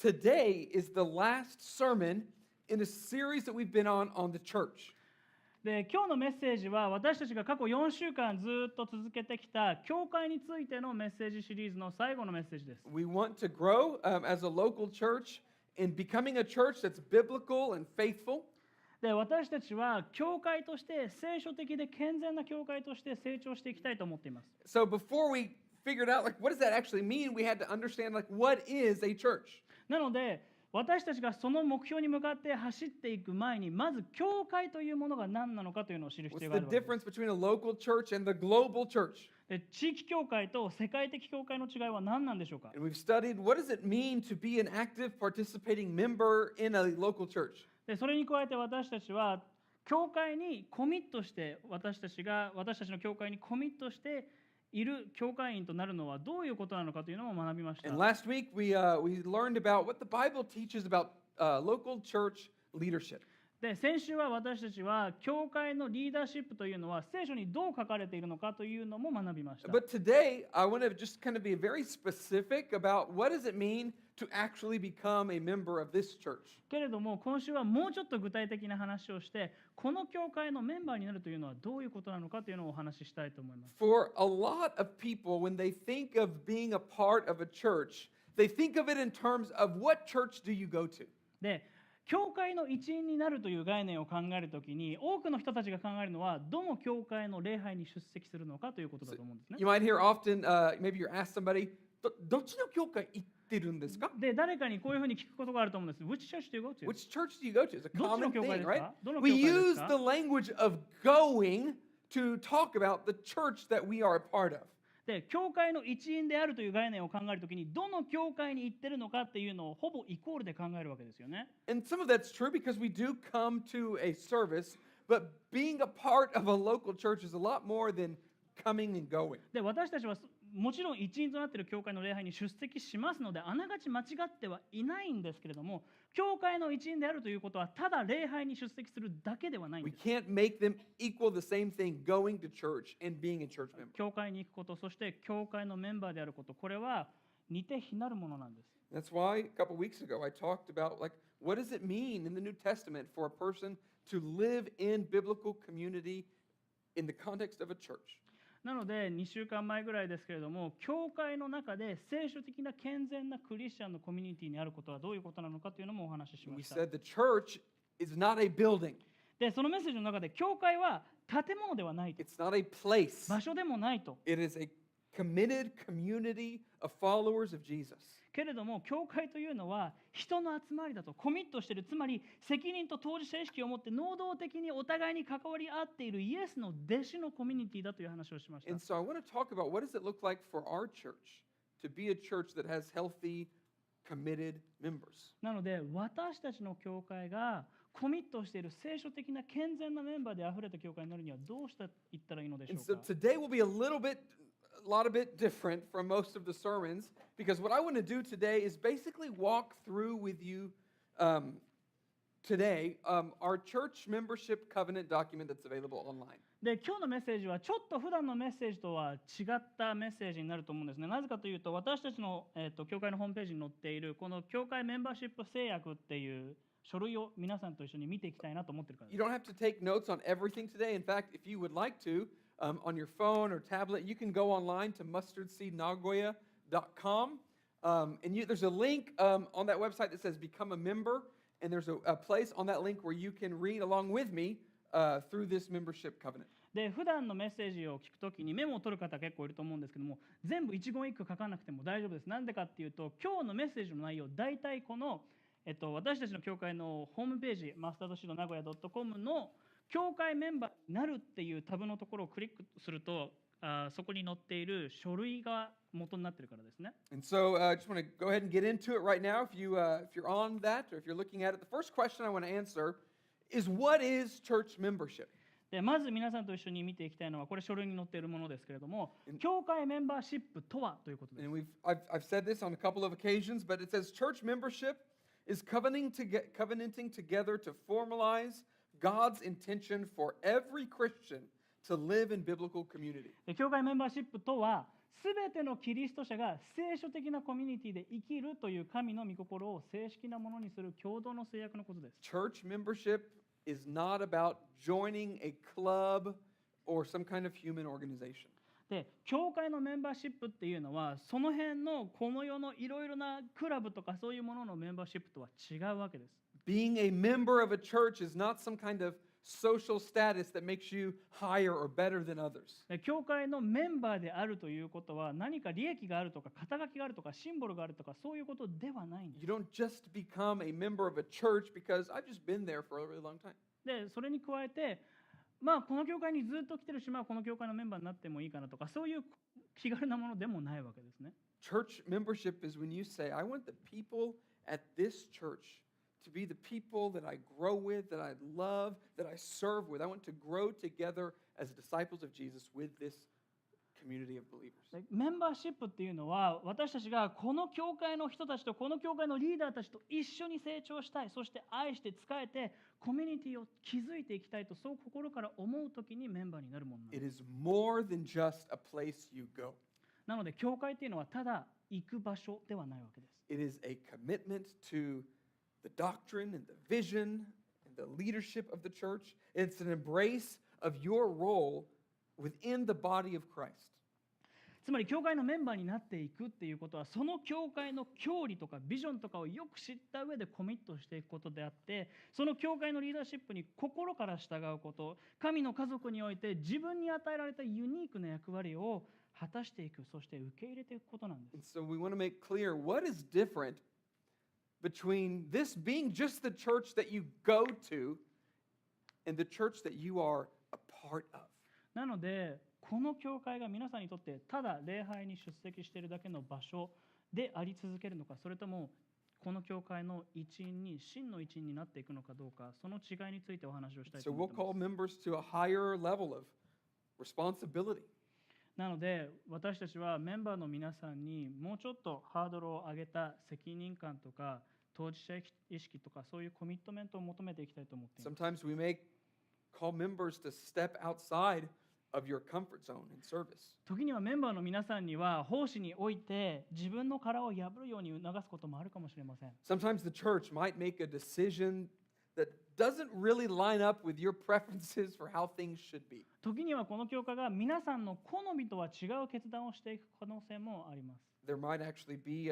Today is the last sermon in a series that we've been on the church. で今日のメッセージは私たちが過去4週間ずっと続けてきた教会についてのメッセージシリーズの最後のメッセージです。We want to grow as a local church in becoming a church that's biblical and faithful. で私たちは教会として聖書的で健全な教会として成長していきたいと思っています。So before we figured out what does that actually mean, we had to understand what is a church. なので私たちがその目標に向かって走っていく前にまず教会というものが何なのかというのを知る必要があるわけです。What's the difference between a local church and the global church? で地域教会と世界的教会の違いは何なんでしょうか。 And we've studied what does it mean to be an active participating member in a local church. でそれに加えて私たちは教会にコミットして私たちの教会にコミットしている教会員となるのはどういうことなのかというのを学びました。 And last week we learned about what the Bible teaches about local church leadership. で先週は私たちは教会のリーダーシップというのは聖書にどう書かれているのかというのも学びました。 But today I want to just kind of be very specific about what does it mean to actually become a member of this church. けれども今週はもうちょっと具体的な話をしてこの教会のメンバーになるというのはどういうことなのかというのをお話ししたいと思います。 For a lot of people, when they think of being a part of a church, they think of it in terms of what church do you go to? で教会の一員になるという概念を考えるときに多くの人たちが考えるのはどの教会の礼拝に出席するのかということだと思うんですね。You might hear often, maybe you're asked somebody, どっちの教会行ってるんですか? で誰かにこういうふうに聞くことがあると思うんです。Which church do you go to? Which church do you go to? It's a どっちの common 教会 thing, ですか? right? どの教 We 会です use か? the language of going to talk about the church that we are a part of. で教会の一員であるという概念を考えるときにどの教会に行ってるのかっていうのをほぼイコールで考えるわけですよね。And some of that's true because we do come to a service, but being a part of a local church is a lot more than coming and going. で私たちはもちろん一員となっている教会の礼拝に出席しますのであながち間違ってはいないんですけれども教会の一員であるということはただ礼拝に出席するだけではないん We です。 can't make them equal the same thing, going to church and being a church member. 教会に行くことそして教会のメンバーであることこれは似て非なるものなんです。 That's why a couple weeks ago I talked about what does it mean in the New Testament for a person to live in biblical community in the context of a church. なので2週間前ぐらいですけれども教会の中で聖書的な健全なクリスチャンのコミュニティにあることはどういうことなのかというのもお話ししま We した。 said the church is not a building. でそのメッセージの中で教会は建物ではないと It's not a place. 場所でもないと It is a committed community of followers of Jesus. けれども教会というのは人の集まりだとコミットしているつまり責任と当事者意識を持って能動的にお互いに関わり合っているイエスの弟子のコミュニティだという話をしました。 And so I want to talk about what does it look like for our church to be a church that has healthy, committed members. なので私たちの教会がコミットしている聖書的な健全なメンバーであふれた教会になるにはどうしていったらいいのでしょ And う so か。 today will be a lot of bit different from most of the sermons because what I want to do today is basically walk through with you today our church membership covenant document that's available online. で今日のメッセージはちょっと普段のメッセージとは違ったメッセージになると思うんですね。なぜかというと私たちの、教会のホームページに載っているこの教会メンバーシップ制約っていう書類を皆さんと一緒に見ていきたいなと思っているからで You す。 don't have to take notes on everything today. In fact, if you would like to, on your phone or tablet, you can go online to mustardseednagoya.com. There's a link on that website that says become a member. And there's a place on that link where you can read along with me through this membership covenant. で普段のメッセージを聞くときにメモを取る方結構いると思うんですけども全部一言一句書かなくても大丈夫です。なんでかっていうと今日のメッセージの内容大体この、私たちの教会のホームページマスタードシード名古屋 .com の教会メンバーになるっていうタブのところをクリックするとそこに載っている書類が元になっているからですね。 And so I just want to go ahead and get into it right now. If you're on that or if you're looking at it, the first question I want to answer is what is church membership? でまず皆さんと一緒に見ていきたいのはこれ書類に載っているものですけれども教会メンバーシップとはということです。 And I've said this on a couple of occasions, but it says church membership is covenanting together to formalize God's intention for every Christian to live in biblical community. 教会メンバーシップとはすべてのキリスト者が聖書的なコミュニティで生きるという神の御心を正式なものにする共同の制約のことです。Church membership is not about joining a club or some kind of human organization. で、教会のメンバーシップっていうのは、その辺のこの世のいろいろなクラブとかそういうもののメンバーシップとは違うわけです。Being a member of a church is not some kind of social status that makes you higher or better than others. 教会のメンバーであるということは何か利益があるとか肩書きがあるとかシンボルがあるとかそういうことではないんです。You don't just become a member of a church because I've just been there for a really long time. で、それに加えて、この教会にずっと来てるし、この教会のメンバーになってもいいかなとかそういう気軽なものでもないわけですね。Church membership is when you say, I want the people at this church to be the people that I grow with, that I love, that I serve with. I want to grow together as disciples of Jesus with this community of believers. メンバーシップっていうのは私たちがこの教会の人たちとこの教会のリーダーたちと一緒に成長したい、そして愛して仕えてコミュニティを築いていきたいとそう心から思うときにメンバーになるものなんです。It is more than just a place you go. なので教会っていうのはただ行く場所ではないわけです。It is a commitment to the doctrine and the vision and the leadership of the church. It's an embrace of your role within the body of Christ. つまり教会のメンバーになっていくっていうことはその教会の教理とかビジョンとかをよく知った上でコミットしていくことであって、その教会のリーダーシップに心から従うこと、神の家族において自分に与えられたユニークな役割を果たしていく、そして受け入れていくことなんです。And so we want to make clear what is different between this being just the church that you go to and the church that you are a part of. なのでこの教会が皆さんにとってただ礼拝に出席しているだけの場所であり続けるのか、それともこの教会の一員に真の一員になっていくのかどうか、その違いについてお話をしたいと So 思 we'll っていま call す。 members to a higher level of responsibility. なので私たちはメンバーの皆さんにもうちょっとハードルを上げた責任感とか当事者意識とかそういうコミットメントを求めていきたいと思っています。 Sometimes we may call members to step outside of your comfort zone in service. 時にはメンバーの皆さんには奉仕において自分の殻を破るように促すこともあるかもしれません。 Sometimes the church might make a decision that doesn't really line up with your preferences for how things should be. 時にはこの教会が皆さんの好みとは違う決断をしていく可能性もあります。 There might actually be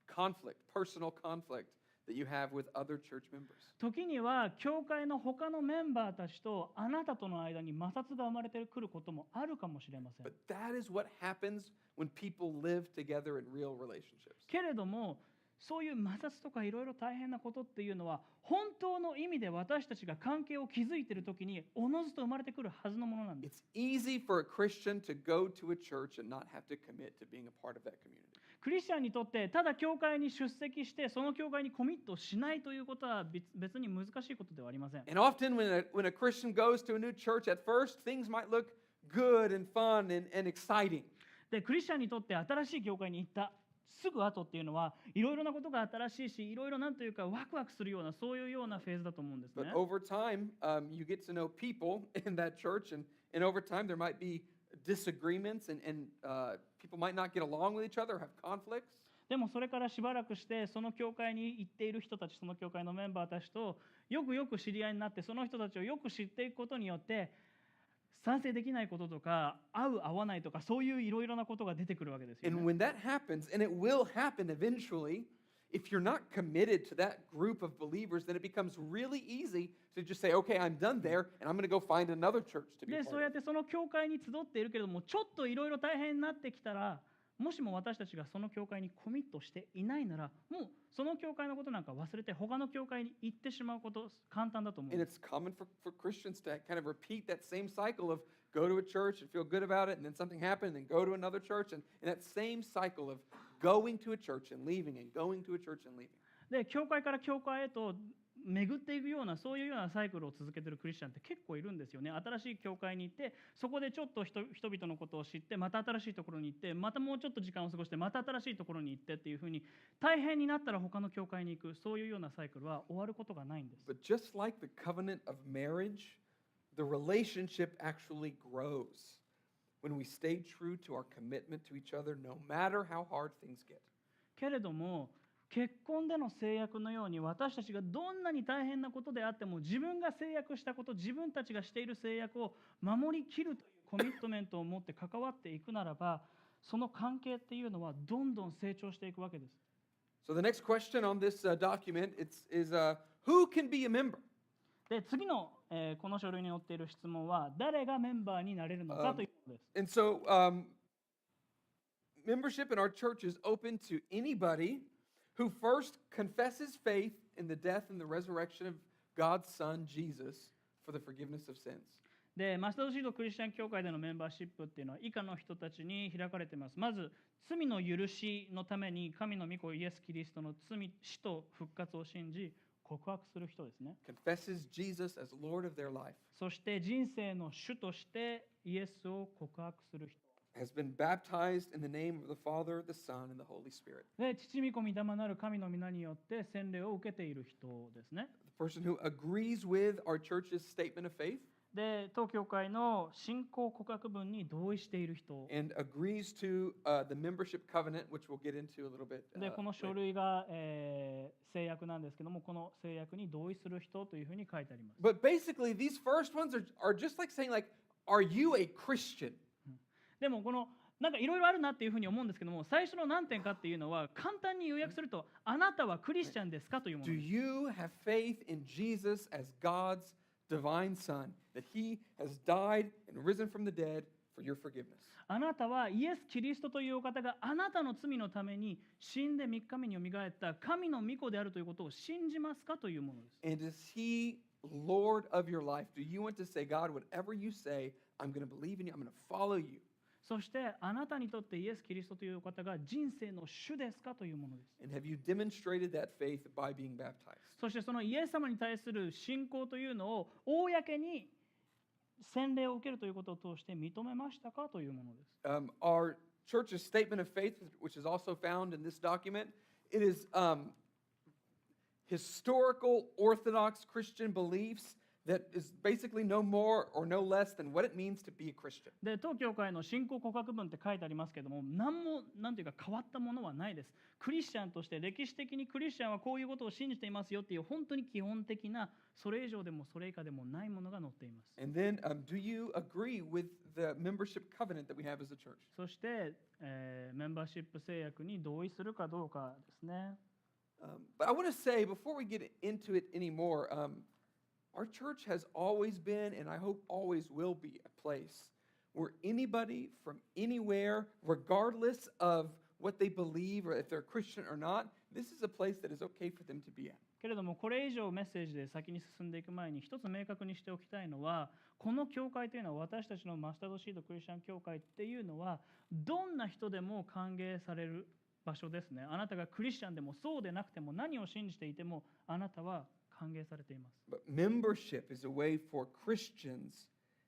conflict, personal conflict that you have with other church members. 時には教会の他のメンバーたちとあなたとの間に摩擦が生まれてくることもあるかもしれません。 But that is what happens when people live together in real relationships. けれどもそういう摩擦とかいろいろ大変なことっていうのは本当の意味で私たちが関係を築いている時におのずと生まれてくるはずのものなんです。 It's easy for a Christian to go to a church and not have to commit to being a part of that community. クリスチャンにとってただ教会に出席してその教会にコミットしないということは別に難しいことではありません。 And often when a Christian goes to a new church, at first things might look good and fun and exciting. でクリスチャンにとって新しい教会に行ったすぐ後っていうのはいろいろなことが新しいしいろいろなんというかワクワクするようなそういうようなフェーズだと思うんですね。 But over time, you get to know people in that church, and over time there might be disagreements, and people might not get along with each other or have conflicts. でもそれからしばらくしてその教会に行っている人たち、その教会のメンバーたちとよく知り合いになってその人たちをよく知っていくことによって賛成できないこととか合う合わないとかそういういろいろなことが出てくるわけですよ And ね。 when that happens, and it will happen eventually, if you're not committed to that group of believers, then it becomes really easy to just say, okay, I'm done there, and I'm going to go find another church to be で a そう part や of. ってその教会に集っているけれどもちょっといろいろ大変になってきたらもしも私たちがその教会にコミットしていないならもうその教会のことなんか忘れて他の教会に行ってしまうこと簡単だと思うん And です。 it's common for Christians to kind of repeat that same cycle of go to a church and feel good about it, and then something happened, and then go to another church, and that same cycle of going to a church and leaving, and going to a church and leaving. で教会から教会へと巡っていくようなそういうようなサイクルを続けているクリスチャンって結構いるんですよね。新しい教会に行ってそこでちょっと人々のことを知ってまた新しいところに行ってまたもうちょっと時間を過ごしてまた新しいところに行ってっていうふうに大変になったら他の教会に行くそういうようなサイクルは終わることがないんです。 But just like the covenant of marriage, the relationship actually grows when we stay true to our commitment to each other, no matter how hard things get. けれども結婚での制約のように私たちがどんなに大変なことであっても自分が制約したこと自分たちがしている制約を守りきるというコミットメントを持って関わっていくならばその関係っていうのはどんどん成長していくわけです。So the next question on this document is who can be a member? で次の、この書類に載っている質問は誰がメンバーになれるのかということです。And so membership in our church is open to anybody who first confesses faith in the death and the resurrection of God's Son, Jesus, for the forgiveness of sins. でマスタードシードクリスチャン教会でのメンバーシップっていうのは以下の人たちに開かれています。まず罪の許しのために神の御子イエス・キリストの死と復活を信じ告白する人ですね。Confesses Jesus as Lord of their life. そして人生の主としてイエスを告白する人。Has been baptized in the name of the Father, the Son, and the Holy Spirit. で父御子御霊なる神の皆によって洗礼を受けている人ですね。The person who agrees with our church's statement of faith. で当教会の信仰告白文に同意している人 And agrees to the membership covenant, which we'll get into a little bit. でこの書類が、制約なんですけどもこの制約に同意する人というふうに書いてあります。 But basically, these first ones are just like saying, like, are you a Christian? でもこのなんかいろいろあるなっていうふうに思うんですけども最初の何点かっていうのは簡単に要約するとあなたはクリスチャンですかというもの Do です。 you have faith in Jesus as God's divine Son, that He has died and risen from the dead for your forgiveness? あなたはイエス・キリストというお方があなたの罪のために死んで3日目によみがえった神の御子であるということを信じますかというものです。 And is He Lord of your life? Do you want to say, God, whatever you say, I'm going to believe in you, I'm going to follow you? そしてあなたにとってイエス・キリストというお方が人生の主ですかというものです。 And have you demonstrated that faith by being baptized? そしてそのイエス様に対する信仰というのを公に洗礼を受けるということを通して認めましたかというものです。Our church's statement of faith, which is also found in this document, it is historical Orthodox Christian beliefs that is basically no more or no less than what it means to be a Christian. で当教会の信仰告白文って書いてありますけども何ていうか変わったものはないです。クリスチャンとして歴史的にクリスチャンはこういうことを信じていますよっていう本当に基本的なそれ以上でもそれ以下でもないものが載っています。 And then, do you agree with the membership covenant that we have as a church? そして、メンバーシップ制約に同意するかどうかですね。But I want to say, before we get into it anymore, our church has always been, and I hope always will be, a place where anybody from anywhere, regardless of what they believe or if they're a Christian or not, this is a place that is okay for them to be at. けれどもこれ以上メッセージで先に進んでいく前に一つ明確にしておきたいのはこの教会というのは私たちのマスタードシードクリスチャン教会っていうのはどんな人でも歓迎される場所ですね。あなたがクリスチャンでもそうでなくても何を信じていてもあなたは歓迎されています。 But membership is a way for Christians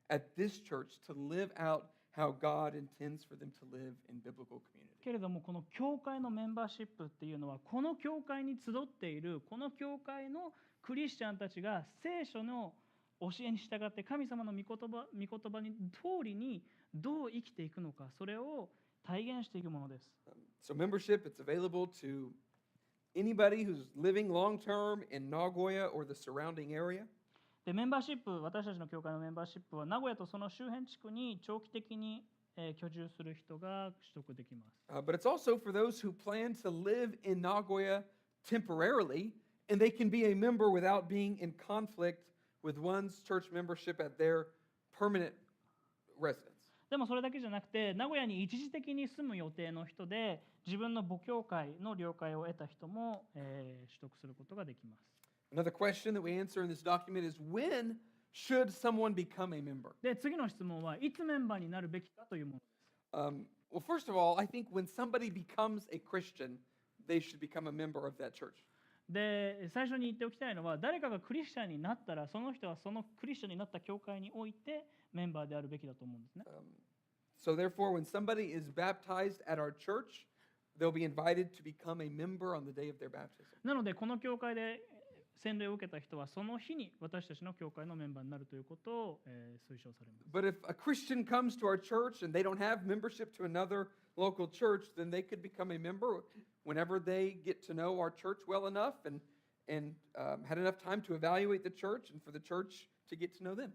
at this church to live out how God intends for them to live in biblical community. けれどもこの教会のメンバーシップっていうのはこの教会に集っているこの教会のクリスチャンたちが聖書の教えに従って神様の御言葉に通りにどう生きていくのかそれを体現していくものです。 So membership, it's available to anybody who's living long term in Nagoya or the surrounding area. でメンバーシップ私たちの教会のメンバーシップは名古屋とその周辺地区に長期的に居住する人が取得できます。But it's also for those who plan to live in Nagoya temporarily, and they can be a member without being in conflict with one's church membership at their permanent residence. でもそれだけじゃなくて名古屋に一時的に住む予定の人で自分の母教会の了解を得た人も、取得することができます。Another question that we answer in this document is, when should someone become a member? で次の質問はいつメンバーになるべきかというものです。Well, first of all, I think when somebody becomes a Christian, they should become a member of that church. で最初に言っておきたいのは誰かがクリスチャンになったらその人はそのクリスチャンになった教会においてメンバーであるべきだと思うんですね。So therefore, when somebody is baptized at our church, they'll be invited to become a member on the day of their baptism. なのでこの教会で洗礼を受けた人はその日に私たちの教会のメンバーになるということを、推奨されます。But if a Christian comes to our church and they don't have membership to another local church, then they could become a member whenever they get to know our church well enough and had enough time to evaluate the church and for the church to get to know them.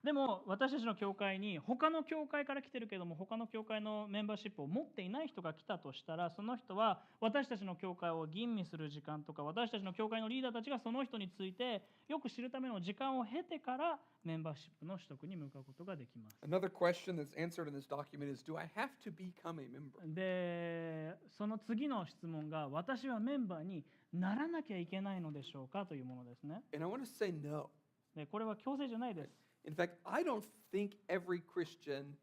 でも私たちの教会に他の教会から来てるけども他の教会のメンバーシップを持っていない人が来たとしたら、その人は私たちの教会を吟味する時間とか、私たちの教会のリーダーたちがその人についてよく知るための時間を経てからメンバーシップの取得に向かうことができます。Another question that's answered in this document is, do I have to become a member? で、その次の質問が、私はメンバーにならなきゃいけないのでしょうかというものですね。And I want to say no. で、これは強制じゃないです。In fact, I don't think every Christian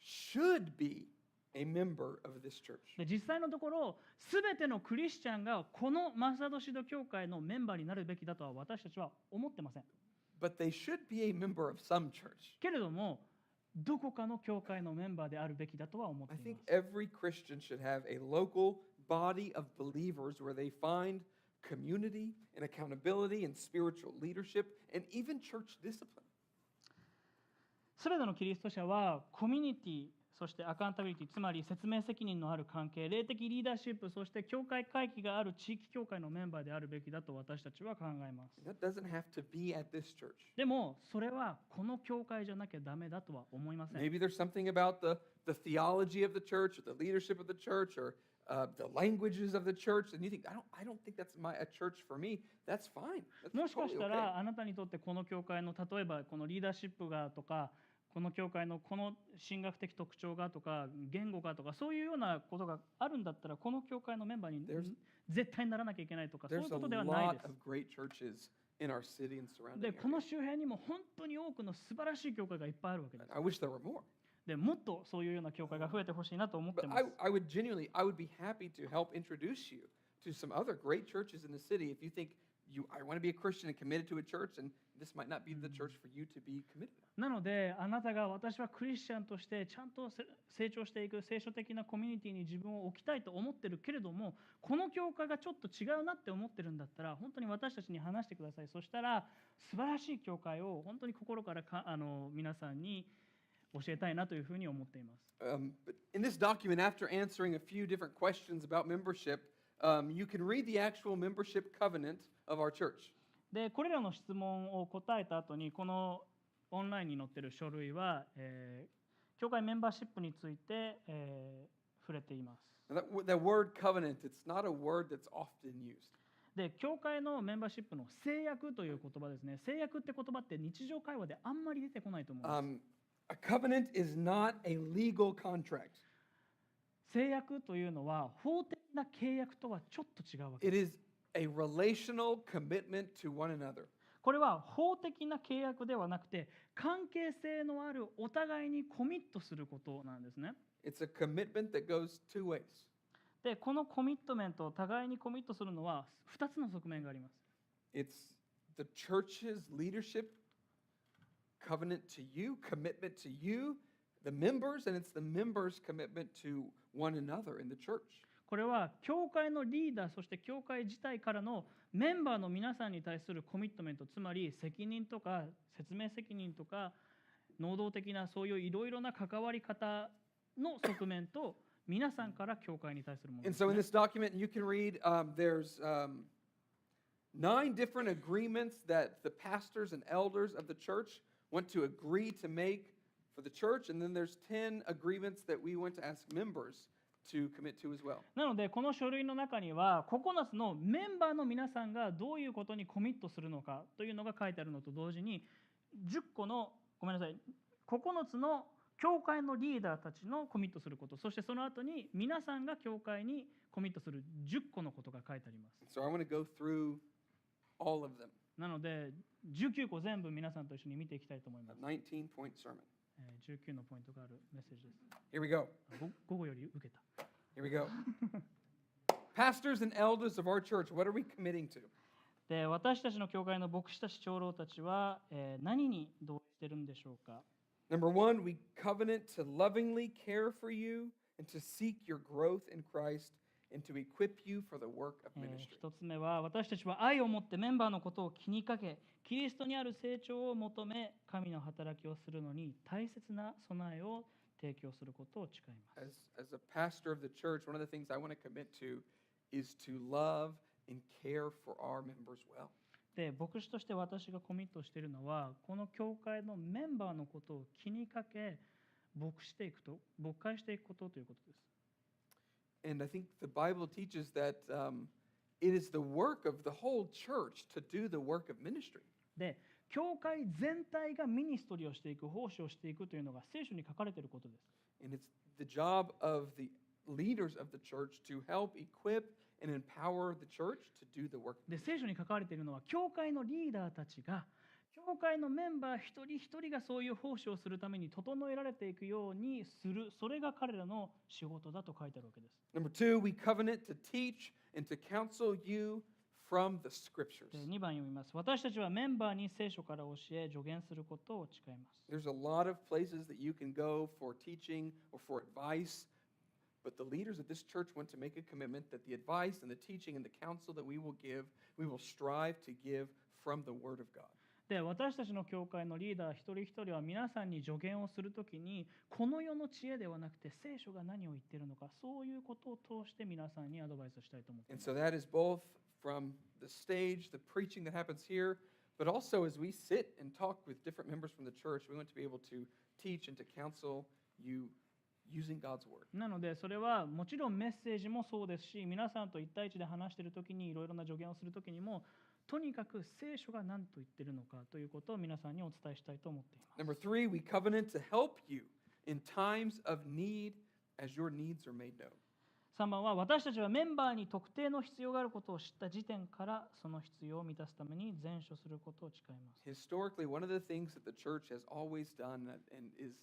should be a member of this church. で、実際のところ、すべてのクリスチャンがこのマスタードシード教会のメンバーになるべきだとは私たちは思ってません。But they should be a member of some church. けれども、どこかの教会のメンバーであるべきだとは思っ I てい think ます。 every Christian should have a local body of believers where they find community and accountability and spiritual leadership and even church discipline. すべてのキリスト者はコミュニティ、そしてアカウンタビリティ、つまり説明責任のある関係、霊的リーダーシップ、そして教会会議がある地域教会のメンバーであるべきだと私たちは考えます。 That doesn't have to be at this church. でもそれはこの教会じゃなきゃダメだとは思いません。 Maybe there's something about the theology of the church or the leadership of the church or the languages of the church, and you think, I don't think that's a church for me. That's fine. That's もしか totally したら okay. あなたにとってこの教会の例えばこのリーダーシップがとか、この教会のこの神学的特徴がとか言語がとかそういうようなことがあるんだったら、この教会のメンバーに There's- 絶対にならなきゃいけないとかそういう There's こ a とではない lot です of great churches in our city and surrounding で、この areas. 周辺にも本当に多くの素晴らしい教会がいっぱいあるわけです。 I wish there were more. で、もっとそういうような教会が増えてほしいなと思って But ます。 I would be happy to help introduce you to some other great churches in the city if you think I want to be a Christian and committed to a church, and this might not be the church for you to be committed. なので、あなたが私はクリスチャンとしてちゃんと成長していく聖書的なコミュニティに自分を置きたいと思ってるけれども、この教会がちょっと違うなって思ってるんだったら、本当に私たちに話してください。そしたら、素晴らしい教会を本当に心から皆さんに教えたいなというふうに思っています。But in this document, after answering a few different questions about membership, you can read the actual membership covenant of our church. で、これらの質問を答えた後に、このオンラインに載っている書類は、教会メンバーシップについて、触れています。Now that word covenant, it's not a word that's often used. で、教会のメンバーシップの制約という言葉ですね。制約って言葉って日常会話であんまり出てこないと思うんです。A covenant is not a legal contract. 制約というのは法的な契約とはちょっと違うわけ It です。 is a relational commitment to one another. これは法的な契約ではなくて、関係性のあるお互いにコミットすることなんですね。It's a commitment that goes two ways. で、このコミットメントを互いにコミットするのは2つの側面があります。It's the church's leadership covenant to you, commitment to you, the members, and it's the members' commitment to one another in the church. これは教会のリーダー、そして教会自体からのメンバーの皆さんに対するコミットメント、つまり責任とか説明責任とか能動的なそういういろいろな関わり方の側面と皆さんから教会に対するもので And す so in ね。 this document, you can read there's 9 different agreements that the pastors and elders of the church want to agree to make for the church, and then there's 10 agreements that we want to ask members to commit to as well. なので、この書類の中には9つのメンバーの皆さんがどういうことにコミットするのかというのが書いてあるのと同時に、10個の、ごめんなさい、9つの教会のリーダーたちのコミットすること、そしてその後に皆さんが教会にコミットする10個のことが書いてあります。 So I want to go through all of them. なので、19個全部皆さんと一緒に見ていきたいと思いま A す。 19-point sermon. 19のポイントがあるメッセージです。 Here we go. 午後より受けた。 Here we go. Pastors and elders of our church, what are we committing to? で、私たちの教会の牧師たち長老たちは、何に同意しているんでしょうか。 Number 1, we covenant to lovingly care for you and to seek your growth in Christ and to equip you for the work of ministry. 一つ目は、私たちは愛を持ってメンバーのことを気にかけ、キリストにある成長を求め、神の働きをするのに大切な備えを提供することを誓います。As a pastor of the church, one of the things I want to commit to is to love and care for our members well. で、牧師として私がコミットしているのは、この教会のメンバーのことを気にかけ、牧会していくことということです。And I think the Bible teaches that it is the work of the whole church to do the work of ministry. で、教会全体がミニストリーをしていく、奉仕をしていくというのが聖書に書かれていることです。And it's the job of the leaders of the church to help equip and empower the church to do the work. で、聖書に書かれているのは、教会のリーダーたちが、教会のメンバー一人一人がそういう奉仕をするために整えられていくようにする、それが彼らの仕事だと書いてあるわけです。Number 2, we covenant to teach and to counsel you from the scriptures. で、2番読みます。私たちはメンバーに聖書から教え、助言することを誓います。There's a lot of places that you can go for teaching or for advice, but the leaders of this church want to make a commitment that the advice and the teaching and the counsel that we will give, we will strive to give from the Word of God. で、私たちの教会のリーダー一人一人は皆さんに助言をするときに、この世の知恵ではなくて聖書が何を言っているのか、そういうことを通して皆さんにアドバイスしたいと思ってい And ます。 so that is both from the stage, the preaching that happens here, but also as we sit and talk with different members from the church, we want to be able to teach and to counsel you using God's Word. なので、それはもちろんメッセージもそうですし、皆さんと一対一で話しているときにいろいろな助言をするときにも、とにかく聖書が何と言っているのかということを皆さんにお伝えしたいと思っています。Number 3, we covenant to help you in times of need as your needs are made known. 3番は、私たちはメンバーに特定の必要があることを知った時点からその必要を満たすために善処することを誓います。Historically, one of the things that the church has always done and is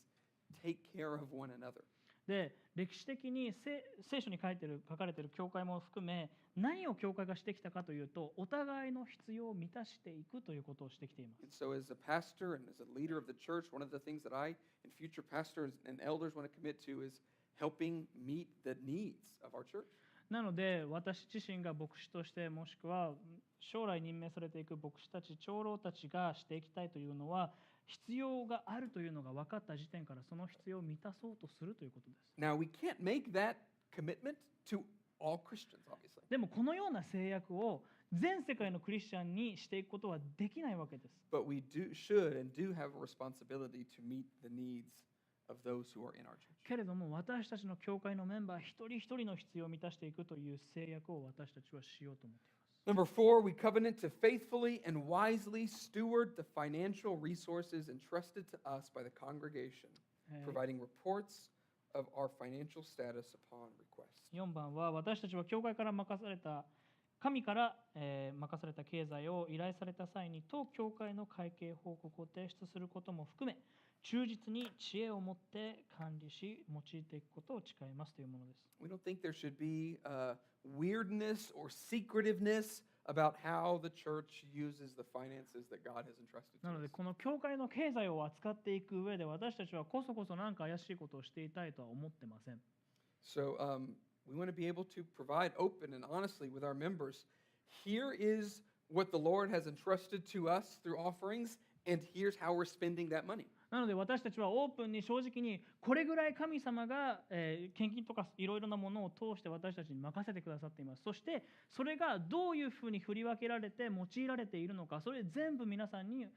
take care of one another. で、歴史的に聖書に書かれている教会も含め、何を教会がしてきたかというと、お互いの必要を満たしていくということをしてきています。And so as a pastor and as a leader of the church, one of the things that I and future pastors and elders want to commit to is helping meet the needs of our church. なので、私自身が牧師として、もしくは将来任命されていく牧師たち、長老たちがしていきたいというのは、必要があるというのが分かった時点からその必要を満たそうとするということです。Now, we can't make that commitment to all Christians, obviously. でもこのような制約を全世界のクリスチャンにしていくことはできないわけです。But we should and do have a responsibility to meet the needs of those who are in our church. けれども私たちの教会のメンバー一人一人の必要を満たしていくという制約を私たちはしようと思っています。Number 4, we covenant to faithfully and wisely steward the financial resources entrusted to us by the congregation, providing reports of our financial status upon request. 4番は、私たちは教会から任された神から、任された経済を依頼された際に当教会の会計報告を提出することも含め、忠実に知恵を持って管理し用いていくことを誓いますというものです。We don't think there should be weirdness or secretiveness about how the church uses the finances that God has entrusted な to ので、 us. この教会の経済を扱っていく上で私たちはこそこそなんか怪しいことをしていたいとは思ってません。So we want to be able to provide open and honestly with our members. Here is what the Lord has entrusted to us through offerings, and here's how we're spending that money. なので私たちはオープンに正直にこれぐらい神様が、献金とかいろいろなものを通して私たちに任せてくださっています。そしてそれがどういうふうに振り分けられて用いられているのか、それ全部皆さんに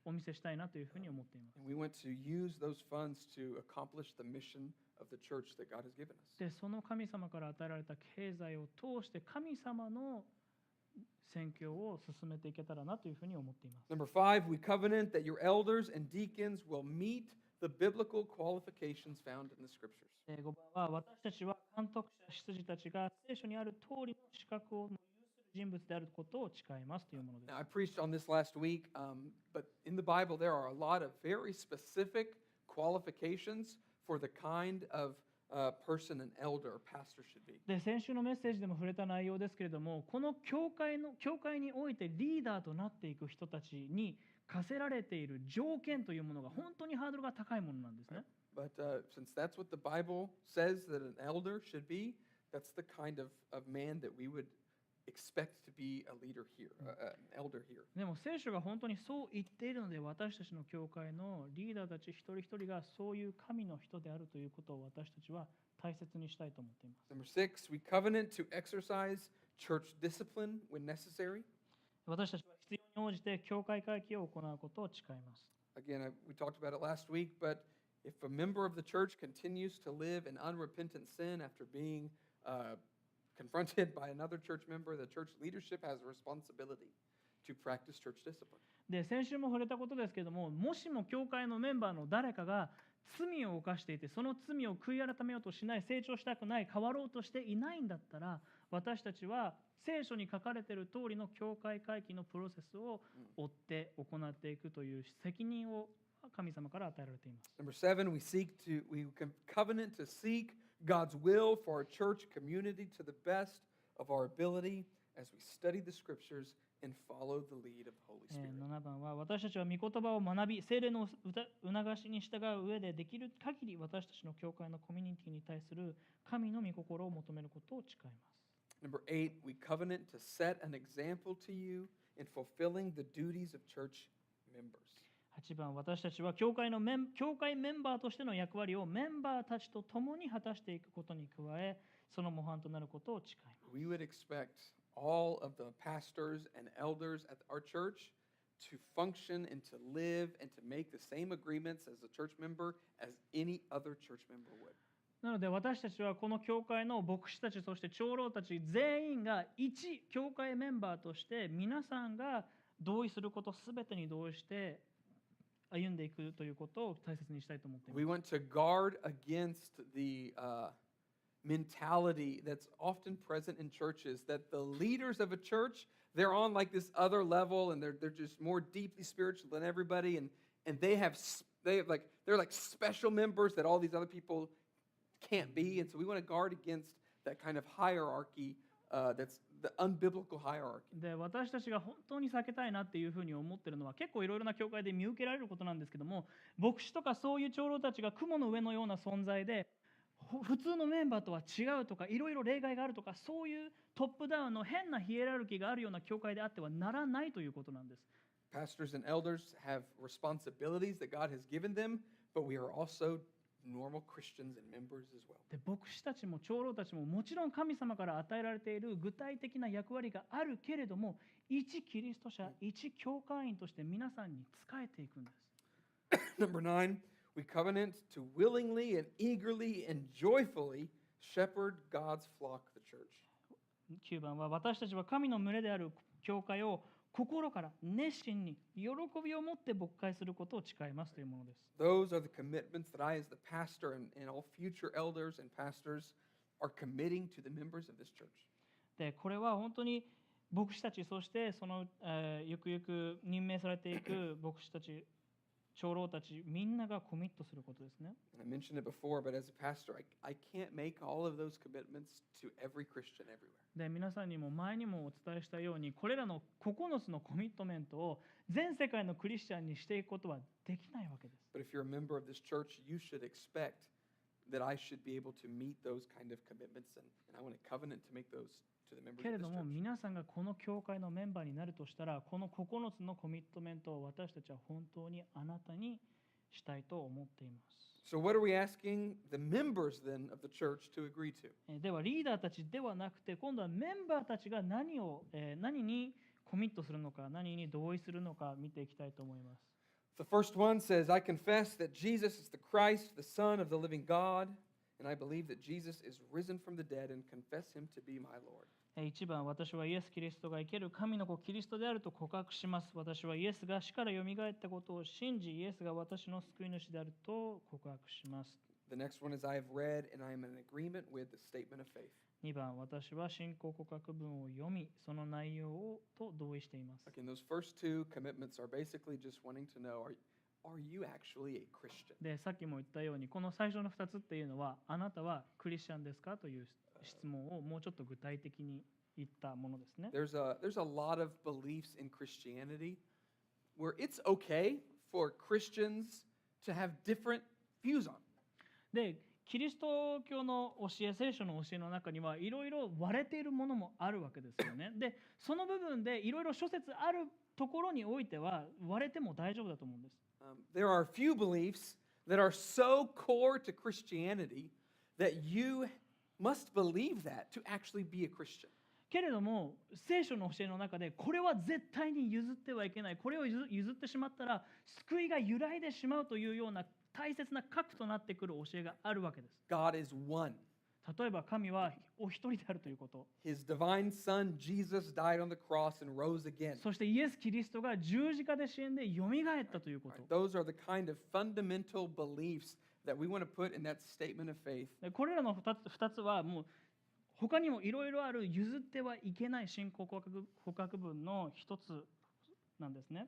お見せしたいなというふうに思っています。 And we want to use those funds to accomplish the mission of the church that God has given us. で、その神様から与えられた経済を通して神様の宣教を進めていけたらなというふうに思っています。 Number 5, we covenant that your elders and deacons will meet the biblical qualifications found in the scriptures. 5番は、私たちは監督者、執事たちが聖書にある通りの資格を有する人物であることを誓いますというものです。 Now, I preached on this last week, but in the Bible there are a lot of very specific qualifications for the kind of person an elder or pastor should be. で、先週のメッセージでも触れた内容ですけれども、この教会においてリーダーとなっていく人たちに課せられている条件というものが本当にハードルが高いものなんですね。But since that's what the Bible says that an elder should be, That's the kind of man that we would expect to be a leader here, an elder here. でも聖書が本当にそう言っているので、私たちの教会のリーダーたち一人一人がそういう神の人であるということを私たちは大切にしたいと思っています。Number 6, we covenant to exercise church discipline when necessary. 私たちは必要に応じて教会会議を行うことを誓います。Again, we talked about it last week, but if a member of the church continues to live in unrepentant sin after being confronted by another church member, the church leadership has a responsibility to practice church discipline. で、先週も触れたことですけれども、もしも教会のメンバーの誰かが罪を犯していて、その罪を悔い改めようとしない、成長したくない、変わろうとしていないんだったら、私たちは聖書に書かれている通りの教会会議のプロセスを追って行っていくという責任を神様から与えられています。Number 7, we covenant to seek God's will for our church community to the best of our ability as we study the scriptures and follow the lead of the Holy Spirit. 7番は、私たちは御言葉を学び、聖霊の促しに従う上でできる限り私たちの教会のコミュニティに対する神の御心を求めることを誓います。Number 8, we covenant to set an example to you in fulfilling the duties of church members. 8番、私たちは教会メンバーとしての役割をメンバーたちと共に果たしていくことに加え、その模範となることを誓います。We would expect all of the pastors and elders at our church to function and to live and to make the same agreements as a church member as any other church member would. なので私たちはこの教会の牧師たち、そして長老たち全員が一教会メンバーとして皆さんが同意することすべてに同意して歩んでいくということを大切にしたいと思っています。 We want to guard against the mentality that's often present in churches that the leaders of a church, they're on like this other level and they're just more deeply spiritual than everybody, and they're like special members that all these other people can't be. And so we want to guard against that kind of hierarchy, that's the unbiblical hierarchy. で、私たちが本当に避けたいなっていうふうに思ってるのは、結構いろいろな教会で見受けられることなんですけども、牧師とかそういう長老たちが雲の上のような存在で普通のメンバーとは違うとか、いろいろ例外があるとか、そういうトップダウンの変なヒエラルキーがあるような教会であってはならないということなんです。Pastors and elders have responsibilities that God has given them, but we are also normal Christians and members as well. で、牧師たちも長老たちももちろん神様から与えられている具体的な役割があるけれども、一キリスト者、一教会員として皆さんに仕えていくんです。Number 9, we covenant to willingly and eagerly and joyfully shepherd God's flock, the church. 9番は、私たちは神の群れである教会を心から熱心に喜びを持って牧会することを誓いますというものです。Those are the commitments that I, as the pastor, and all future elders and pastors are committing to the members of this church. で、これは本当に牧師たち、そしてその、ゆくゆく任命されていく牧師たち、長老たち、みんながコミットすることですね。I mentioned it before, but as a pastor, I can't make all of those commitments to every Christian everywhere. で、皆さんにも前にもお伝えしたように、これらの9つのコミットメントを全世界のクリスチャンにしていくことはできないわけです。But if you're a member of this church, you should expect that I should be able to meet those kind of commitments, and I want to covenant to make those to the members けれ of ど this も church. 皆さんがこの教会のメンバーになるとしたら、この9つのコミットメントを私たちは本当にあなたにしたいと思っています。So what are we asking the members then of the church to agree to? ではリーダーたちではなくて、今度はメンバーたちが何にコミットするのか、何に同意するのか見ていきたいと思います。The first one says, I confess that Jesus is the Christ, the Son of the living God, and I believe that Jesus is risen from the dead and confess him to be my Lord. 1番、私はイエス・キリストが生ける神の子キリストであると告白します。私はイエスが死からよみがえったことを信じ、イエスが私の救い主であると告白します。The next one is, I have read and I am in agreement with the statement of faith. 2番、私は信仰告白文を読み、その内容と同意しています。Again, those first two commitments are basically just wanting to know, are you actually a Christian? で、さっきも言ったように、この最初の2つっていうのは、あなたはクリスチャンですかという質問をもうちょっと具体的に言ったものですね。There's a lot of beliefs in Christianity where it's okay for Christians to have different views on. で、キリスト教の教え、聖書の教えの中にはいろいろ割れているものもあるわけですよね。で、その部分でいろいろ諸説あるところにおいては割れても大丈夫だと思うんです。There are a few beliefs that are so core to Christianity that you must believe that to actually be a Christian. けれども聖書の教えの中でこれは絶対に譲ってはいけない、これを譲ってしまったら救いが揺らいでしまうというような大切な核となってくる教えがあるわけです。God is one. 例えば神はお一人であるということ、 His divine Son, Jesus, died on the cross and rose again. そしてイエス・キリストが十字架で死んでよみがえったというこ Right? と、 Those are the kind of fundamental beliefs that we want to put in that statement of faith. でこれらの2つはもう他にもいろいろある譲ってはいけない信仰告白文の一つなんですね。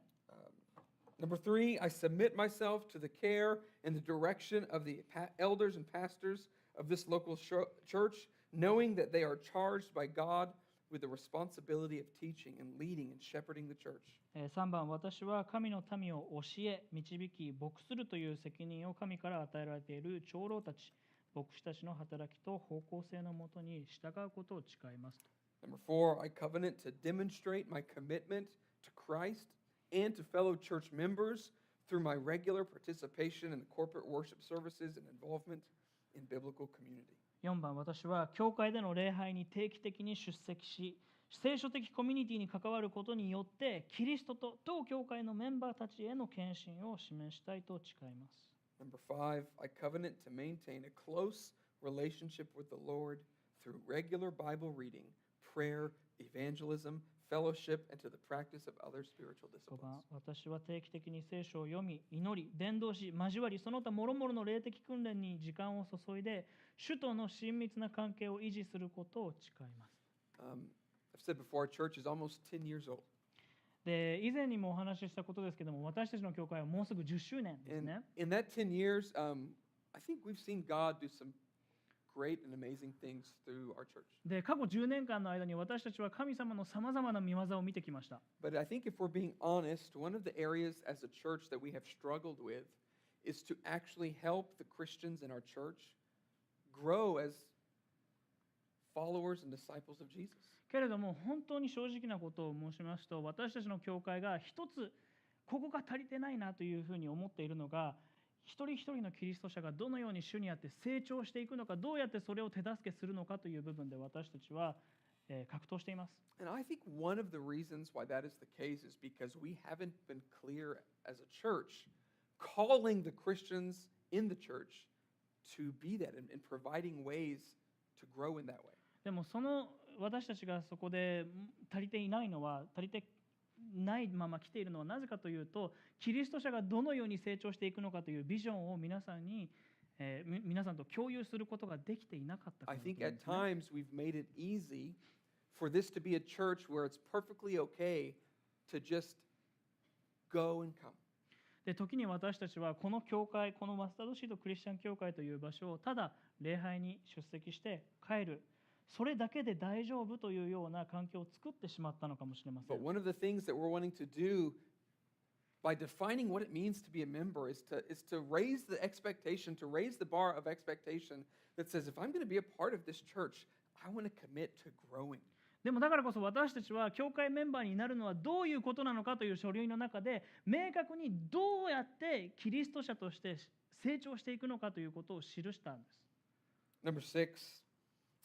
Number 3, I submit myself to the care and the direction of the elders and pastors of this local church, knowing that they are charged by God with the responsibility of teaching and leading and shepherding the church. 3番、私は神の民を教え、導き、牧するという責任を神から与えられている長老たち、牧師たちの働きと方向性のもとに従うことを誓います。Number 4, I covenant to demonstrate my commitment to Christ and to fellow church members through my regular participation in the corporate worship services and involvement in biblical community. 4番、私は教会での礼拝に定期的に出席し、聖書的コミュニティに関わることによって、キリストと当教会のメンバーたちへの献身を示したいと誓います。Number 5, I covenant to maintain a close relationship with the Lord through regular Bible reading, prayer, evangelism, fellowship, and to the practice of other spiritual 5 番、 disciplines. 私は定期的に聖書を読み、祈り、伝道し、交わり、その他諸々の霊的訓練に時間を注いで、主との親密な関係を維持することを誓います。I've said before, our church is almost 10 years old. で、以前にもお話ししたことですけども、私たちの教会はもうすぐ10周年です And ね。 in that 10 years, I think we've seen God do some great and amazing things through our church. で、過去10年間の間に私たちは神様のさまざまな見業を見てきました。 But I think if we're being honest, one of the areas as a church that we have struggled with is to actually help the Christians in our church grow as followers and disciples of Jesus. けれども本当に正直なことを申しますと、私たちの教会が一つここが足りてないなというふうに思っているのが、一人一人のキリスト者がどのように主にあって成長していくのか、どうやってそれを手助けするのかという部分で私たちは格闘しています。 And I think one of the reasons why that is the case is because we haven't been clear as a church calling the Christians in the church to be that and providing ways to grow in that way. でもその私たちがそこで足りていないのは、足りてないまま来ているのはなぜかというと、キリスト者がどのように成長していくのかというビジョンを皆さんと共有することができていなかったから I だと思 think うんで at すね。 times we've made it easy for this to be a church where it's perfectly okay to just go and come. で、時に私たちはこの教会、このマスタードシードクリスチャン教会という場所をただ礼拝に出席して帰る、それだけで大丈夫というような環境を作ってしまったのかもしれません。 But one of the things that we're wanting to do by defining what it means to be a member is to raise the expectation, to raise the bar of expectation that says, if I'm going to be a part of this church, I want to commit to growing. でもだからこそ私たちは教会メンバーになるのはどういうことなのかという書類の中で明確にどうやってキリスト者として成長していくのかということを記したんです。 Number 6,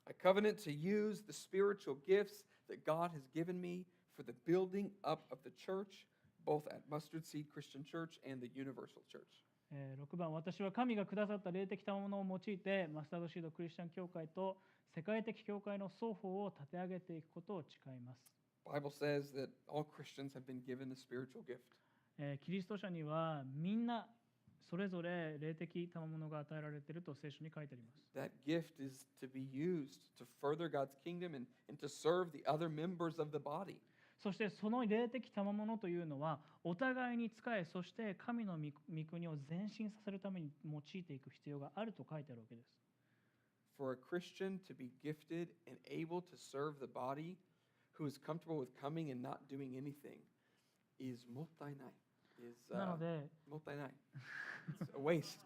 I covenant to use the spiritual gifts that God has given me for the building up of the church, both at Mustard Seed Christian Church and the Universal Church. 6番、私は神がくださった霊的賜物を用いてマスタードシードクリスチャン教会と世界的教会の双方を立て上げていくことを誓います。 The Bible says that all Christians have been given a spiritual gift. キリスト者にはみんなそれぞれ霊的賜物が与えられていると聖書に書いてあります。 That gift is to be used to further God's kingdom and to serve the other members of the body. そしてその霊的賜物というのはお互いに仕え、そして神の御国を前進させるために用いていく必要があると書いてあるわけです。 For a Christian to be gifted and able to serve the body who is comfortable with coming and not doing anything is もったいない。なので、もったいない。It's a waste.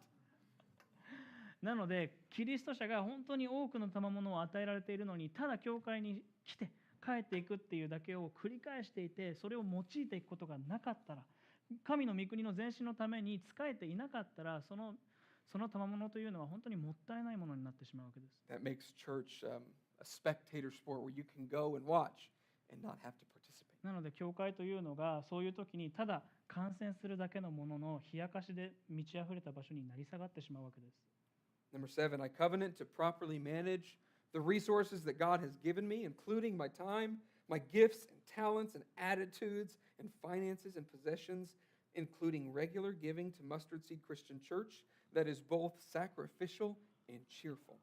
なのでキリスト者が本当に多くの賜物を与えられているのに、ただ教会に来て帰っていくっていうだけを繰り返していて、それを用いていくことがなかったら、神の御国の前進のために仕えていなかったら、その賜物というのは本当にもったいないものになってしまうわけです。That makes church a spectator sport where you can go and watch and not have to participate. なので教会というのがそういう時にただ観戦するだけのものの冷やかしで満ち溢れた場所になり下がってしまうわけです。Number 7, I covenant to properly manage the resources that God has given me, including my time, my gifts and talents and attitudes and finances and possessions, including regular giving to Mustard Seed Christian Church that is both sacrificial and cheerful.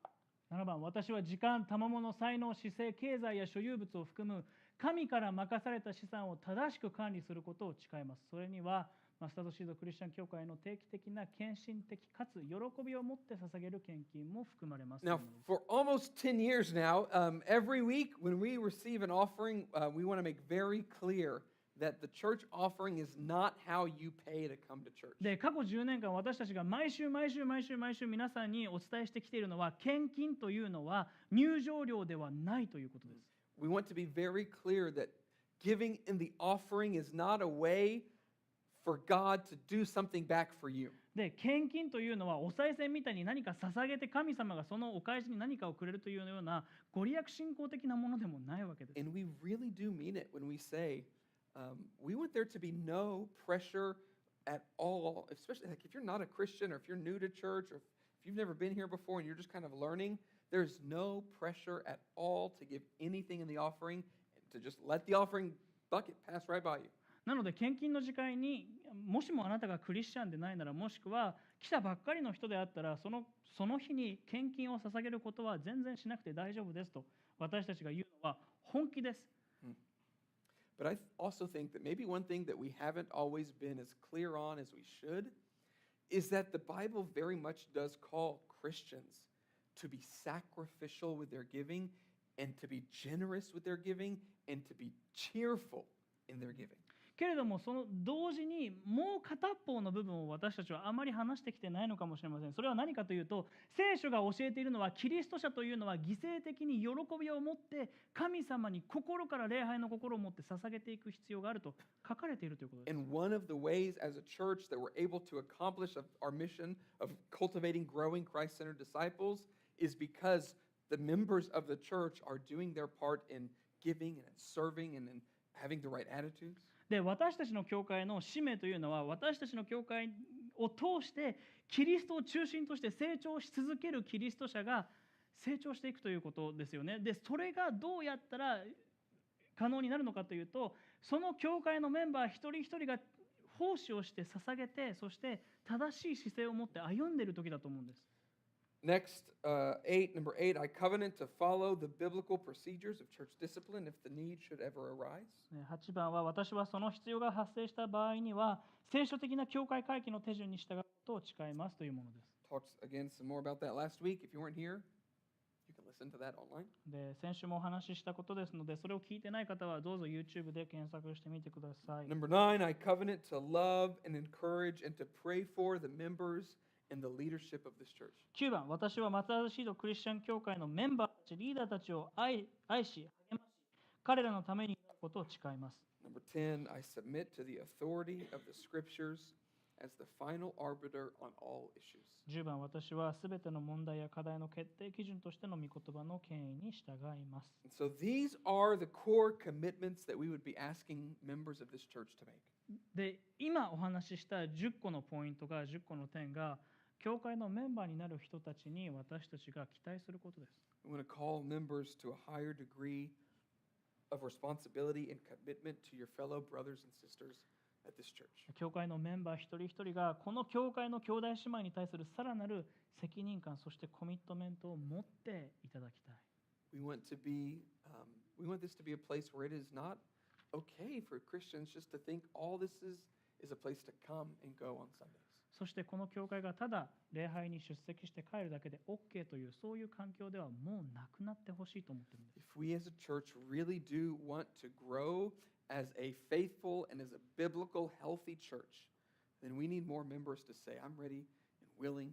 7番、私は時間、賜物、才能、姿勢、経済や所有物を含む神から任された資産を正しく管理することを誓います。それにはマスタードシードクリスチャン教会の定期的な献身的かつ喜びを持って捧げる献金も含まれます。 Now, for almost 10 years now, every week when we receive an offering, we want to make very clear that the church offering is not how you pay to come to church. で、過去10年間私たちが毎週皆さんにお伝えしてきているのは、献金というのは入場料ではないということです。We want to be very clear that giving in the offering is not a way for God to do something back for you. で、献金というのはお賽銭みたいに何か捧げて神様がそのお返しに何かをくれるというようなご利益信仰的なものでもないわけです。And we really do mean it when we say, we want there to be no pressure at all, especially like if you're not a Christian or if you're new to church or if you've never been here before and you're just kind of learning, there's no pressure at all to give anything in the offering, to just let the offering bucket pass right by you. なので献金の時間にもしもあなたがクリスチャンでないなら、もしくは来たばっかりの人であったら、その日に献金を捧げることは全然しなくて大丈夫ですと私たちが言うのは本気です。But I also think that maybe one thing that we haven't always been as clear on as we should is that the Bible very much does call Christians to be sacrificial with their giving and to be generous with their giving and to be cheerful in their giving. けれどもその同時にもう片方の部分を私たちはあまり話してきてないのかもしれません。それは何かというと、聖書が教えているのはキリスト者というのは犠牲的に喜びを持って神様に心から礼拝の心を持って捧げていく必要があると書かれているということです。 And one of the ways as a church that we're able to accomplish our mission of cultivating, growing Christ-centered disciples is because the members of the church are doing their part in giving and in serving and in having the right attitudes. で、私たちの教会の使命というのは、私たちの教会を通してキリストを中心として成長し続けるキリスト者が成長していくということですよね。で、それがどうやったら可能になるのかというと、その教会のメンバー一人一人が奉仕をして捧げて、そして正しい姿勢を持って歩んでいる時だと思うんです。Next, number 8, I covenant to follow the biblical procedures of church discipline if the need should ever arise. 8番は、私はその必要が発生した場合には聖書的な教会会規の手順に従うことを誓いますというものです。Talked again some more about that last week. If you weren't here, you can listen to that online. で、先週もお話ししたことですので、それを聞いてない方はどうぞ YouTube で検索してみてください。Number 9, I covenant to love and encourage and to pray for the members and the leadership of this church. 9番、私はマスタードシードクリスチャン教会のメンバーたち、リーダーたちを愛し、励まし、彼らのためになることを誓います。Number 10, I submit to the authority of the scriptures as the final arbiter on all issues. 10番、私はすべての問題や課題の決定基準としての御言葉の権威に従います。And so these are the core commitments that we would be asking members of this church to make. で、今お話しした10個のポイントが、10個の点が、教会のメンバーになる人たちに私たちが期待することです。We want to call members to a higher degree of responsibility and commitment to your fellow brothers and sisters at this church. 教会のメンバー一人一人がこの教会の兄弟姉妹に対するさらなる責任感、そしてコミットメントを持っていただきたい。We want this to be a place where it is not okay for Christians just to think all this is a place to come and go on Sundays. そしてこの教会がただ礼拝に出席して帰るだけで OK というそういう環境ではもうなくなってほしいと思っているんです。If we as a church really do want to grow as a faithful and as a biblical, healthy church, then we need more members to say, I'm ready and willing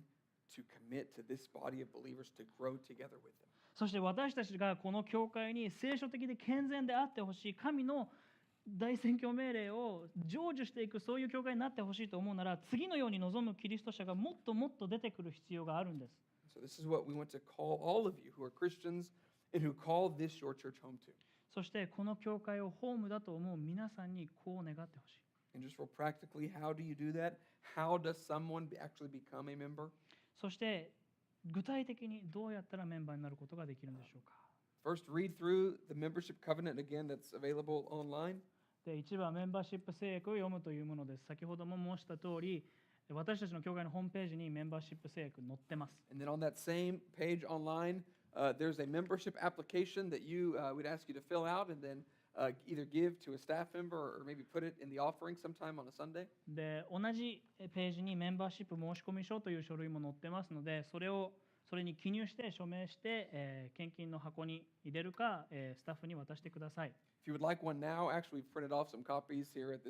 to commit to this body of believers to grow together with them. そして私たちがこの教会に聖書的で健全であってほしい神の大宣教命令を成就していくそういう教会になってほしいと思うなら次のように望むキリスト者がもっともっと出てくる必要があるんです。So this is what we want to call all of you who are Christians and who call this your church home to. そしてこの教会をホームだと思う皆さんにこう願ってほしい。And just real practically, how do you do that? How does someone actually become a member? そして具体的にどうやったらメンバーになることができるんでしょうか。First, read through the membership covenant again that's available online. で1番メンバーシップ制約を読むというものです。先ほども申した通り私たちの教会のホームページにメンバーシップ制約載ってます。And then on that same page online, there's a membership application that you would ask you to fill out and then either give to a staff member or maybe put it in the offering sometime on a Sunday. で同じページにメンバーシップ申し込み書という書類も載ってますのでそれに記入して署名して、献金の箱に入れるか、スタッフに渡してください。If you would like one now, actually we've printed off some copies here at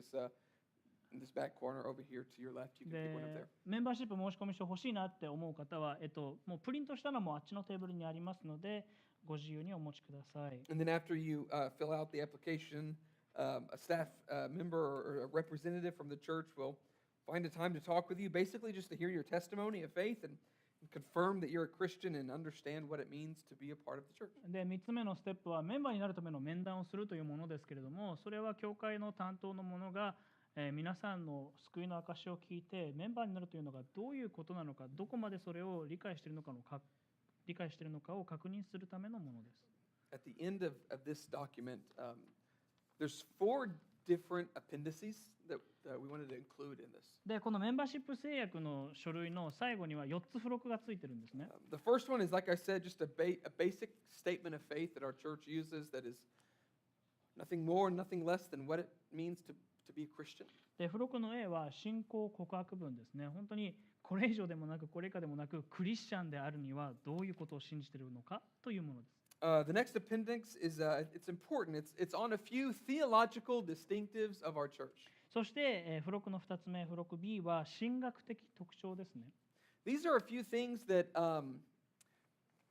in this back corner over here to your left. You can pick one up there. メンバーシップ申し込み書欲しいなって思う方は、もうプリントしたのもあっちのテーブルにありますのでご自由にお持ちください。And then after you fill out the application, a staff member or a representative from the church will find a time to talk with you, basically just to hear your testimony of faith and confirm that you're a Christian and understand what it means to be a part of the church. で3つ目のステップはメンバーになるための面談をするというものですけれどもそれは教会の担当の者が、皆さんの救いの証を聞いてメンバーになるというのがどういうことなのかどこまでそれを理解しているのかを確認するためのものです。At the end of this document, there's 4 different appendices that we wanted to include in this. でこのメンバーシップ制約の書類の最後には4つ付録がついてるんですね。The first one is, like I said, just a basic statement of faith that our church uses that is nothing more and nothing less than what it means to be a Christian. で付録の A は信仰告白文ですね。本当にこれ以上でもなくこれ以下でもなくクリスチャンであるにはどういうことを信じているのかというものです。The next appendix is it's important. It's on a few theological distinctives of our church. そして、付録の2つ目、付録 B は神学的特徴ですね。These are a few things that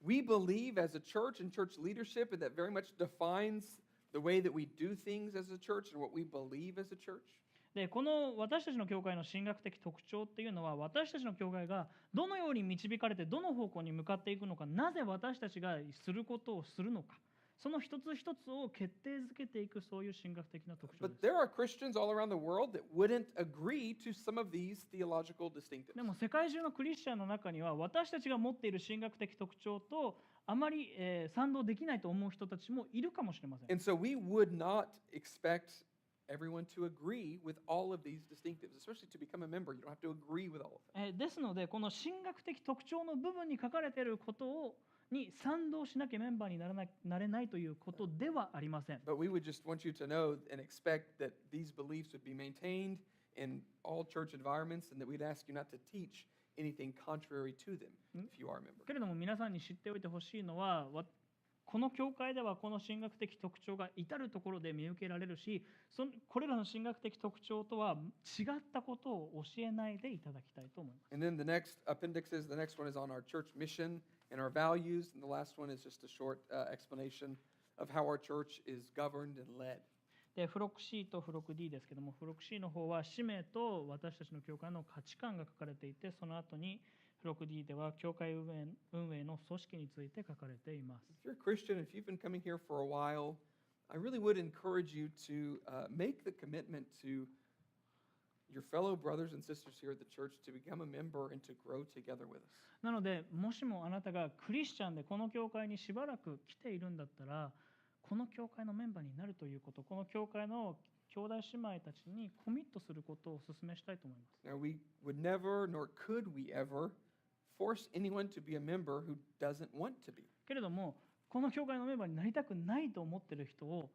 we believe as a church and church leadership, and that very much defines the way that we do things as a church and what we believe as a church. でこの私たちの教会の神学的特徴っていうのは私たちの教会がどのように導かれてどの方向に向かっていくのかなぜ私たちがすることをするのかその一つ一つを決定づけていくそういう神学的な特徴です。 But there are Christians all around the world that wouldn't agree to some of these theological distinctives. でも世界中のクリスチャンの中には私たちが持っている神学的特徴とあまり、賛同できないと思う人たちもいるかもしれません。 And so we would not expect everyone to agree with all of these distinctives, especially to become a member. You don't have to agree with all of them. ですのでこの神学的特徴の部分に書かれていることに賛同しなきゃメンバーになれないということではありません。 But we would just want you to know and expect that these beliefs would be maintained in all church environments and that we'd ask you not to teach anything contrary to them if you are a member. けれども皆さんに知っておいてほしいのはこの教会ではこの神学的特徴が至るところで見受けられるしこれらの神学的特徴とは違ったことを教えないでいただきたいと思います。 And then the next one is on our church mission and our values, and the last one is just a short explanation of how our church is governed and led. で付録 C と付録 D ですけども付録 C の方は使命と私たちの教会の価値観が書かれていてその後に付録 D では教会運営の組織について書かれています。 If you're a Christian, if you've been coming here for a while, I really would encourage you to make the commitment to your fellow brothers and sisters here at the church to become a member and to grow together with us. なのでもしもあなたがクリスチャンでこの教会にしばらく来ているんだったらこの教会のメンバーになるということこの教会の兄弟姉妹たちにコミットすることをお勧めしたいと思います。 Now, we would never, nor could we ever, force anyone to be a member who doesn't want to be. けれどもこの教会のメンバーになりたくないと思っている人を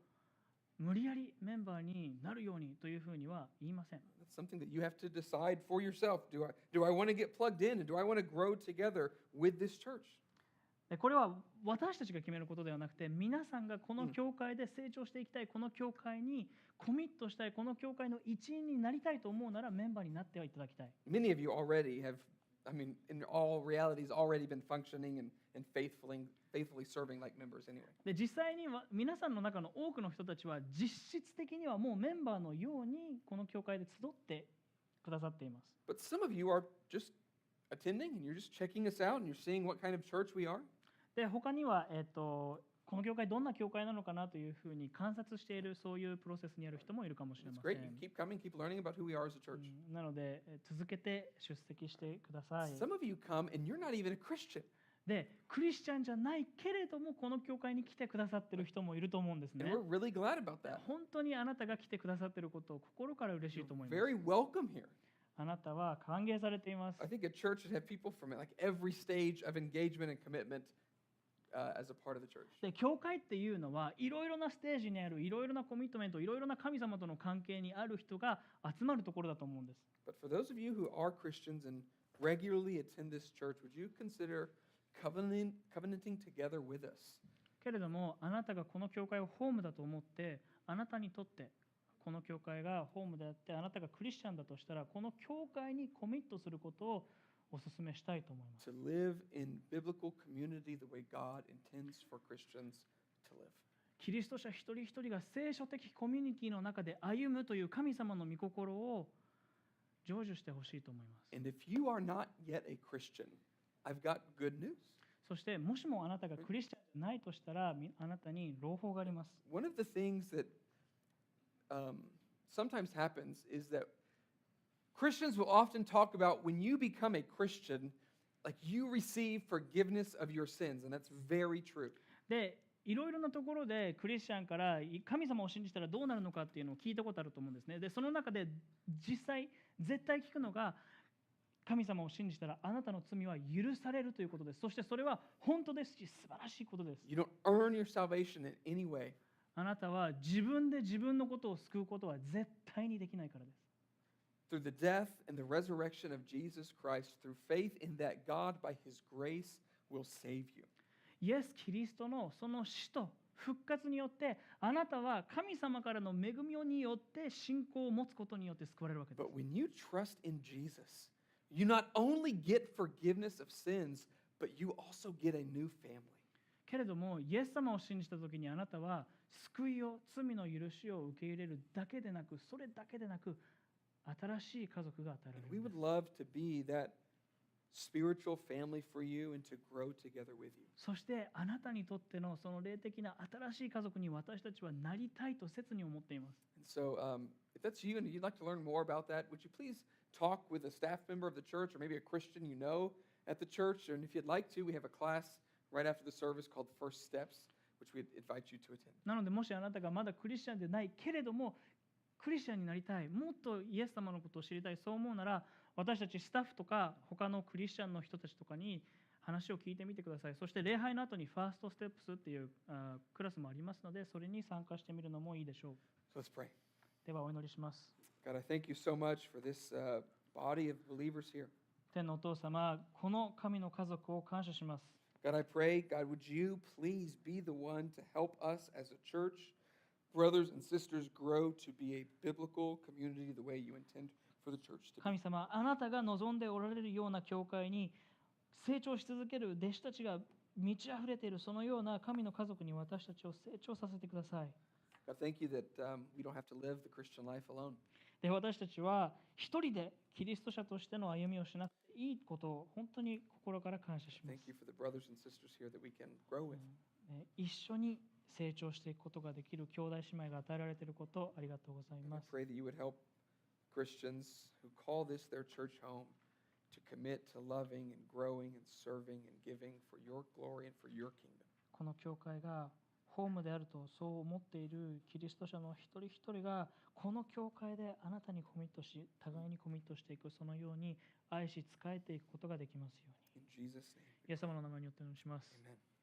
無理やりメンバーになるようにというふうには言いません。 That's something that you have to decide for yourself. Do I want to get plugged in and do I want to grow together with this church? これは私たちが決めることではなくて皆さんがこの教会で成長していきたいこの教会にコミットしたいこの教会の一員になりたいと思うならメンバーになってはいただきたい。 Many of you already have I mean, in all realities, already been functioning and faithfully serving like members anyway. で実際には皆さんの中の多くの人たちは実質的にはもうメンバーのようにこの教会で集ってくださっています。But some of you are just attending and you're just checking us out and you're seeing what kind of church we are. で他には、この教会どんな教会なのかなというふうに観察しているそういうプロセスにある人もいるかもしれ It's ませ great. ん。 You keep coming, keep learning about who we are as a church. なので続けて出席してください。 Some of you come and you're not even a Christian. でクリスチャンじゃないけれどもこの教会に来てくださってる人もいると思うんですね。 And we're really glad about that. 本当にあなたが来てくださってることを心から嬉しいと思います。 Very welcome here. あなたは歓迎されています。 I think a church should have people from like every stage of engagement and commitment as a part of the church. で教会っていうのはいろいろなステージにあるいろいろなコミットメントいろいろな神様との関係にある人が集まるところだと思うんです。 But for those of you who are Christians and regularly attend this church, would you consider covenanting together with us? けれどもあなたがこの教会をホームだと思ってあなたにとってこの教会がホームであってあなたがクリスチャンだとしたらこの教会にコミットすることをお勧めしたいと思います。 To live in biblical community the way God intends for Christians to live. キリスト者一人一人が聖書的コミュニティの中で歩むという神様の御心を成就してほしいと思います。 And if you are not yet a Christian, I've got good news. そしてもしもあなたがクリスチャンじゃないとしたらあなたに朗報があります。 One of the things that sometimes happens is that Christians will often talk about when you become a Christian, like you receive forgiveness of your sins, and that's very true. でいろいろなところでクリスチャンから神様を信じたらどうなるのかっていうのを聞いたことあると思うんですね。でその中で実際絶対聞くのが神様を信じたらあなたの罪は許されるということです。そしてそれは本当ですし素晴らしいことです。 You don't earn your salvation in any way. あなたは自分で自分のことを救うことは絶対にできないからです。 Through the death and the resurrection of Jesus Christ, through faith in that God by His grace will save you. イエス・キリストのその死と復活によってあなたは神様からの恵みによって信仰を持つことによって救われるわけです。 But when you trust in Jesus, you not only get forgiveness of sins, but you also get a new family. けれどもイエス様を信じた時にあなたは救いを罪の許しを受け入れるだけでなくそれだけでなく新しい家族が与えられ And we るんで would す。 love to be that spiritual family for you and to grow together with you. そしてあなたにとってのその霊的な新しい家族に私たちはなりたいと切に思っています。 And so if that's you and you'd like to learn more about that, would you please talk with a staff member of the church or maybe a Christian you know at the church? And if you'd like to, we have a class right after the service called First Steps, which we'd invite you to attend. なのでもしあなたがまだクリスチャンでないけれどもクリスチャンになりたいもっとイエス様のことを知りたいそう思うなら私たちスタッフとか他のクリスチャンの人たちとかに話を聞いてみてください。そして礼拝の後にファーストステップスっていうクラスもありますのでそれに参加してみるのもいいでしょう。 So let's pray. ではお祈りします。 God, I thank you so much for this body of believers here. 天のお父様この神の家族を感謝します。 God, I pray, God, would you please be the one to help us as a church, brothers and sisters, grow to be a biblical community the way you intend for the church to be. 神様あなたが望んでおられるような教会に成長し続ける弟子たちが満ち溢れているそのような神の家族に私たちを成長させてください。 God, thank you that we don't have to live the Christian life alone. で私たちは一人でキリスト者としての歩みをしなくていいことを本当に心から感謝します。 Thank you for the brothers and sisters here that we can grow with. 一緒に成長していくことができる兄弟姉妹が与えられていることありがとうござい And ま I す。 pray that you would help Christians who call this their church home to commit to loving and growing and serving and giving for your glory and for your kingdom. この教会がホームであるとそう思っているキリスト者の一人一人がこの教会であなたにコミットし互いにコミットしていくそのように愛し仕えていくことができますように。 In Jesus' name, イエス様の名前によってお願いします。 amen.